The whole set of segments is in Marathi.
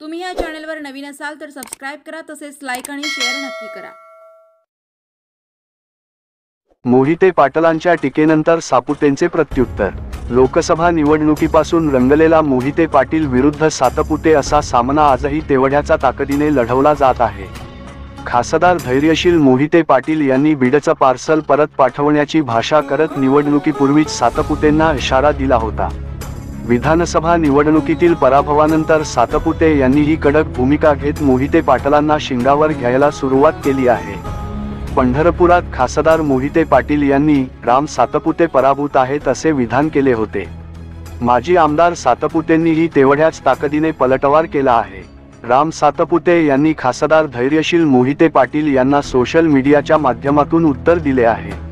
तुम्ही या चॅनलवर नवीन असाल तर सबस्क्राइब करा, तसेच लाईक आणि शेअर नक्की करा। मोहिते पाटलांच्या टीकेनंतर सातपुतेंचे प्रत्युत्तर। लोकसभा निवडणुकीपासून रंगलेला मोहिते पाटील विरुद्ध सातपुते असा सामना आजही तेवढ्याच ताकदीने लढवला जात आहे। खासदार धैर्यशील मोहिते पाटील यांनी बीडचं पार्सल परत पाठवण्याची भाषा करत निवडणुकीपूर्वीच सातपुतेंना इशारा दिला होता। विधानसभा निवडणुकीतील पराभवानंतर सातपुते यांनी ही कडक भूमिका घेत मोहिते पाटलांना शिंगावर घ्यायला सुरुवात केली आहे। पंढरपुरात खासदार मोहिते पाटील यांनी राम सातपुते पराभूत आहेत असे विधान केले होते। माजी आमदार सातपुतेंनीही तेवढ्याच ताकदीने पलटवार केला आहे। राम सातपुते यांनी खासदार धैर्यशील मोहिते पाटील यांना सोशल मीडियाच्या माध्यमातून उत्तर दिले आहे।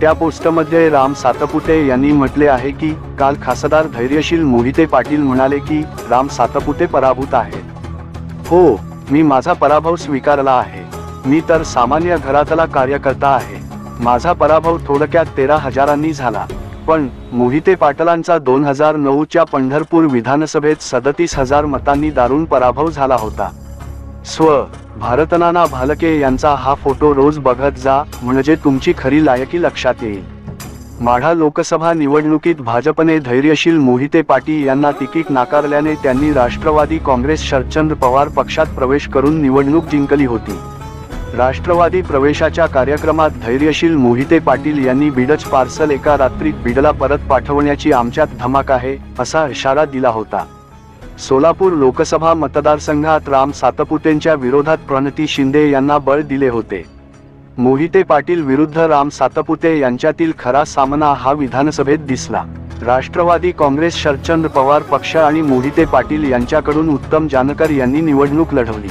त्या पोस्टमध्ये राम सातपुते यांनी म्हटले आहे की काल खासदार धैर्यशील मोहिते पाटील म्हणाले की राम सातपुते पराभूत आहेत। हो, मी माझा पराभव स्वीकारला आहे। मी तर सामान्य घरातला कार्यकर्ता आहे। माझा पराभव थोडक्यात 13,000 झाला, पण मोहिते पाटलांचा 2009च्या पंढरपूर विधानसभेत 37,000 मतांनी दारुण पराभव झाला होता। भारतनाना भालके यांचा हा फोटो रोज बघत जा, म्हणजे तुमची खरी लायकी लक्षात येईल। माढा लोकसभा निवडणुकीत भाजपने धैर्यशील मोहिते पाटील यांना तिकीट नाकारल्याने त्यांनी राष्ट्रवादी काँग्रेस शरदचंद्र पवार पक्षात प्रवेश करून निवडणूक जिंकली होती। राष्ट्रवादी प्रवेशाच्या कार्यक्रमात धैर्यशील मोहिते पाटील यांनी बीडचं पार्सल एका रात्रीत बीडला परत पाठवण्याची आमच्यात धमाक आहे असा इशारा दिला होता। सोलापूर लोकसभा मतदारसंघात राम सातपुतेंच्या विरोधात प्रणती शिंदे यांना बळ दिले होते। मोहिते पाटील विरुद्ध राम सातपुते यांच्यातील खरा सामना हा विधानसभेत दिसला। राष्ट्रवादी काँग्रेस शरदचंद्र पवार पक्ष आणि मोहिते पाटील यांच्याकडून उत्तम जानकर यांनी निवडणूक लढवली।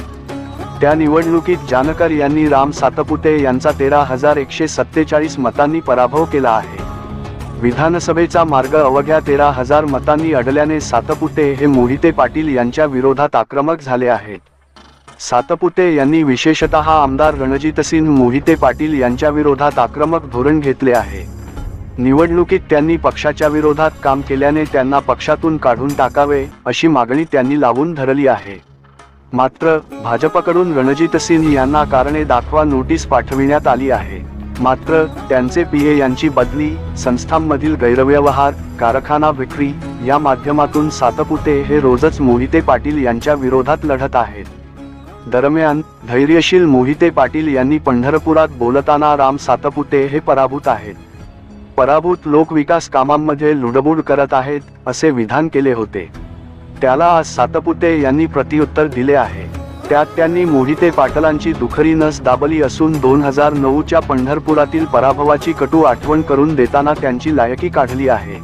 त्या निवडणुकीत जानकर यांनी राम सातपुते यांचा 13,147 मतांनी पराभव केला आहे। विधानसभेचा मार्ग अवघ्या 13,000 मतांनी अडल्याने सातपुते हे मोहिते पाटील यांच्या विरोधात आक्रमक झाले आहेत। सातपुते यांनी विशेषतः आमदार रणजितसिंह मोहिते पाटील यांच्या विरोधात आक्रमक धोरण घेतले आहे। निवडणुकीत त्यांनी पक्षाच्या विरोधात काम केल्याने त्यांना पक्षातून काढून टाकावे अशी मागणी त्यांनी लावून धरली आहे। मात्र भाजपकडून रणजितसिंह यांना कारणे दाखवा नोटीस पाठविण्यात आली आहे। मात्र त्यांचे पीए यांची बदली, संस्थांमधील गैरव्यवहार, कारखाना विक्री या माध्यमातून सातपुते हे रोजच मोहिते पाटील यांच्या विरोधात लढत आहेत। दरम्यान धैर्यशील मोहिते पाटील यांनी पंढरपुरात बोलताना राम सातपुते हे पराभूत आहेत, पराभूत लोक विकास कामांमध्ये लुडबुड करत आहेत असे विधान केले होते। त्याला आज सातपुते यांनी प्रत्युत्तर दिले आहे। त्यात त्यांनी मोहिते पाटलांची दुखरी नस दाबली असून 2009च्या पंढरपुरातील पराभवाची कटू आठवण करून देताना त्यांची लायकी काढली आहे।